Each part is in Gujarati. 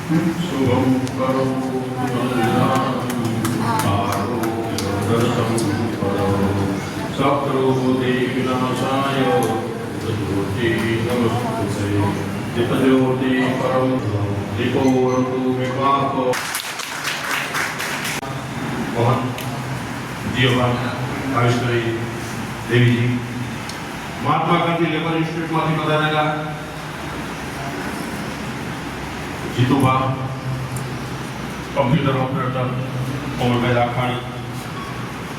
શુભમ કરોમિ આરોગ્યદર્શમ કરો સકરોતિ વિનાશાય જ્યોતિ નમસ્તે દીપજ્યોતિ પરમ દીપો વરતુ વિપાકો મોહન જીવન ભાવેશ્વરી દેવીજી મહાત્મા ગાંધી લેબર ઇન્સ્ટિટ્યૂટમાંથી પધારેલા જીતુભા કમ્પ્યુટર ઓપરેટર કોમલભાઈ લાખાણી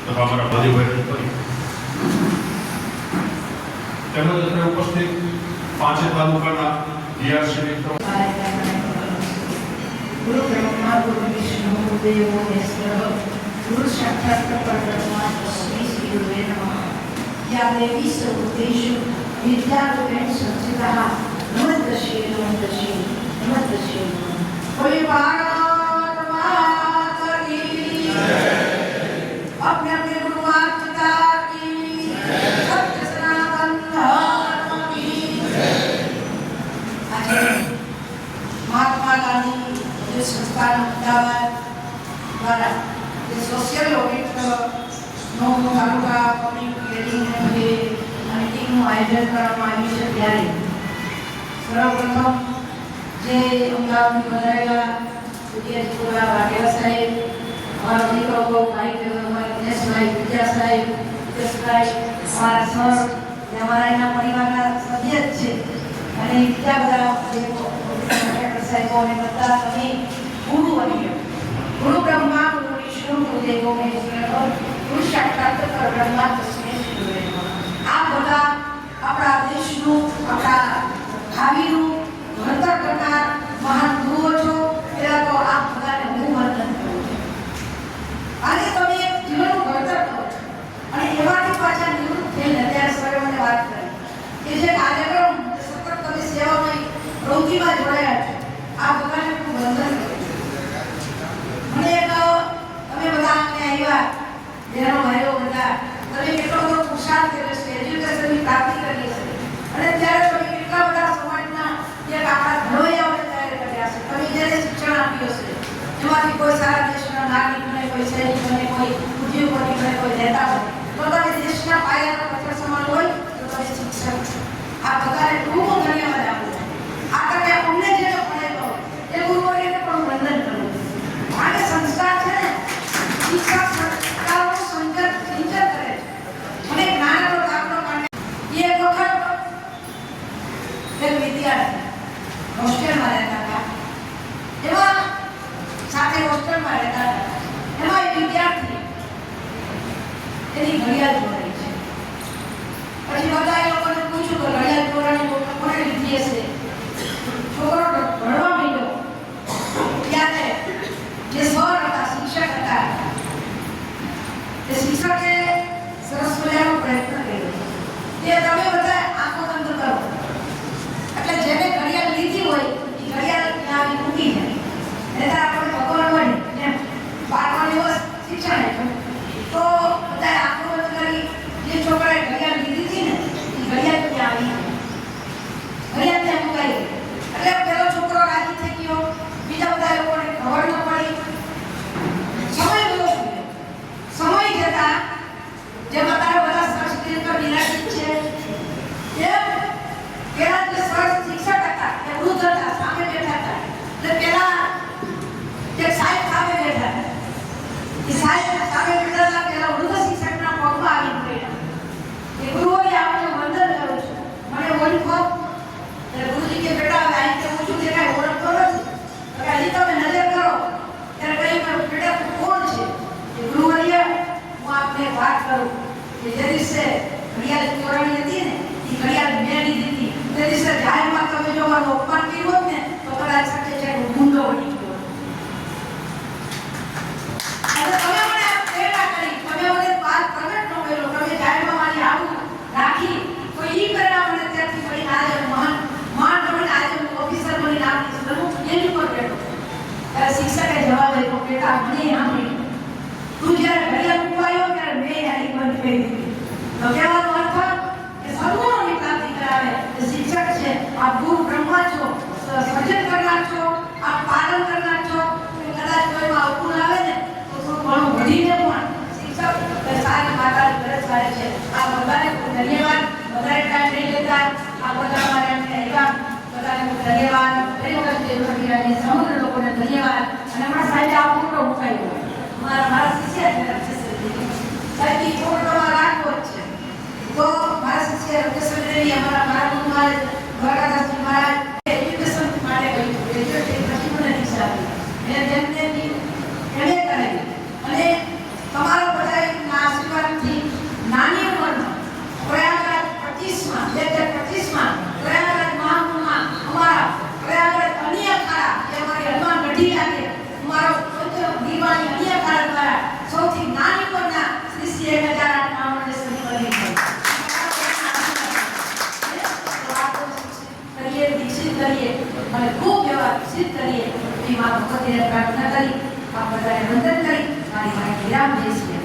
તથા અમારા ભાજીભાઈ રજપરી તેમજ અત્રે ઉપસ્થિત પાંચે તાલુકાના DRC મિત્રો ગુરુ બ્રહ્મા ગુરુ વિષ્ણુ ગુરુદેવો મહેશ્વર ગુરુ સાક્ષાત પરબ્રહ્મા તસ્મૈ શ્રી ગુરુવે નમઃ યા દેવી સર્વભૂતેષુ વિદ્યારૂપેણ સંસ્થિતઃ નમસ્તસ્યૈ નમસ્તસ્યૈ નમસ્તસ્યૈ બોલે ભારત માતા કી જય अपने अपने गुरु माता की सत्य सनातन धर्म की जय महात्मा गांधी जो संस्थान अमदावाद द्वारा જે સોશિયલ ઓડિટ નો તાલુકા પબ્લિક હિયરિંગ અને મીટિંગનું આયોજન કરવામાં આવ્યું છે ત્યારે સર્વપ્રથમ જે અમદાવાદથી પધારેલા વિદ્યાર્થીઓના વાઘેલા સાહેબ और દીકરો ભાઈ અમારા દિનેશભાઈ વિદ્યા સાહેબ વિદ્યાસભાઈ અમારા સર અને અમારા એના પરિવારના સભ્ય જ છે અને બીજા બધા સાહેબો અને બધા તમે ગુરુ બની ગયો ગુરુ બ્રહ્મા ગુરુ વિષ્ણુ ગુરુદેવો મહેશ્વર ગુરુ સાક્ષાત પરબ્રહ્મા તસ્મૈ શ્રી ગુરુવે નમઃ આ બધા આપણા દેશનું આપણા ભાવિનું ઘડતર કરનાર મહાન ગુરુઓ છો પેલા તો આ બધાને હું વંદન કરું છું આજે તમે એક જીવનનું ઘડતર કરો છો અને એમાંથી પાછા નિવૃત્ત થઈને અત્યારે સરે મને વાત કરી કે જે કાર્યક્રમ સતત તમે સેવામાં પ્રવૃત્તિમાં જોડાયા છો આ બધાને હું વંદન કરું છું મને એક તમે બધા અમને આવ્યા બહેનો ભાઈઓ બધા તમે કેટલો બધો પુરુષાર્થ કર્યો છે એજ્યુકેશનની પ્રાપ્તિ કરી છે અને ત્યારે તમે કેટલા બધા સમાજના એક આપણા ઘડવૈયાઓને તૈયાર કર્યા છે તમે જેને શિક્ષણ આપ્યું છે એમાંથી કોઈ સારા દેશના નાગરિકને કોઈ સૈનિકને કોઈ ઉદ્યોગપતિને કોઈ નેતા હોય તો તમે દેશના પાયાના પથ્થર સમાન હોય તો તમે શિક્ષક છો આ બધાને ખૂબ ધન્યવાદ આપું છું આ તમે અમને જે ભણેલો એ ગુરુઓને પણ વંદન કરું આને સંસ્કાર છે ને શિક્ષક સંસ્કારનું સિંચન કરે છે મને જ્ઞાનનો દાખલો કાઢે એક વખત એક વિદ્યાર્થી હોસ્ટેલમાં રહેતા હતા એમાં સાથે હોસ્ટેલમાં રહેતા હતા એમાં એક વિદ્યાર્થી એની ઘડિયાળ ચોરાઈ છે પછી બધા એ લોકોને પૂછ્યું કે ઘડિયાળ ચોરાણી કોને લીધી હશે છોકરો ભણવા માંડ્યો ત્યારે જે સર હતા શિક્ષક હતા એ શિક્ષકે સરસ મજાનો પ્રયત્ન કર્યો કે તમે બધા આંખો બંધ કરો એટલે જેને ઘડિયાળ લીધી હોય એ ઘડિયાળ ત્યાં મૂકી જાય નેતા આપણે ભગવાન બની એમ 12મા દિવસ શિક્ષણ આપ્યું તો બધા આંખો બંધ કરી જે છોકરાએ ઘડિયાળ લીધી હતી ને એ ઘડિયાળ ત્યાં આવી ઘડિયાળ ત્યાં મુકાઈ એટલે પેલો છોકરો રાજી થઈ ગયો બીજા બધા લોકોને ખબર ન પડી સમય બધો સમય જતા જે બધા સંસ્કૃત વિરાજિત છે એમ પેલા જે શિક્ષક હતા એ વૃદ્ધ હતા સામે બેઠા હતા એટલે પેલા એક સાહેબ સામે બેઠા હતા એ સાહેબ સામે બેઠા હતા પેલા વૃદ્ધ શિક્ષકના પગમાં આવી પડ્યા એ ગુરુઓને આપણે વંદન કરું છું મને ઓળખો એટલે ગુરુજી કે બેટા હવે અહીં કે પૂછું કે કાંઈ ઓળખતો નથી તો હજી તમે નજર કરો ત્યારે કહ્યું બેટા તું કોણ છે એ ગુરુવર્ય હું આપને વાત કરું કે જે દિવસે ઘડિયાળ ચોરાણી હતી ને એ ઘડિયાળ મેં લીધી હતી તે દિવસે જાહેરમાં તમે જો મારું અપમાન કર્યું હોત ને તો કદાચ સાથે છે ગુંડો બની ગયો અને તમે મને આ પ્રેરણા કરી તમે મને વાત પ્રગટ ન કર્યો તમે જાહેરમાં મારી આવું રાખી તો એ પ્રેરણા મને ત્યારથી પડી આજે મહાન બની આજે હું ઓફિસર બની નાખી છું હું એની ઉપર બેઠો ત્યારે શિક્ષકે જવાબ આપ્યો બેટા મને સાંભળી તું જ્યારે ઘડિયાળ મૂકવાયો ત્યારે મેં આની બંધ કરી દીધી તો કહેવાનો અર્થ કે સદગુણોની પ્રાપ્તિ કરાવે શિક્ષક છે આ ગુરુ બ્રહ્મા છો સર્જન કરનાર છો આ પાલન ધન્યવાદ. અને હમણાં સાહેબે આ ફોટો મુકાયો મારા શિષ્ય સાહેબ ફોટોમાં રાખવો જ છે. તો મારા શિષ્ય રમેશભાઈ અમારા ગુરુ મહારાજ દ્વારકાદાસજી મહારાજ એજ્યુકેશન માટે કહ્યું ગ્રેજ્યુએટ પ્રતિમૂલ્ય દીક્ષા આપી એને જેમને એને કરેલી અને તમારા બધાના આશીર્વાદથી નાની ઉંમરમાં પ્રયાગરાજ 25માં પ્રયાગરાજ મહાકુંભમાં અમારા પ્રયાગરાજ અન્ય ખાડા જે અમારી હનુમાન ગઢી લાગે અમારો દિવાળી અન્ય ખાડા દ્વારા સૌથી નાની ઉંમરના શ્રી શ્રી 1008 ફાઉન્ડેશન બની કરીએ દીક્ષિત કરીએ અને ખૂબ એવા વિકસિત કરીએ એવી મા ભગવતીને પ્રાર્થના કરી આ બધાને વંદન કરી મારી વિરામ દઈશ.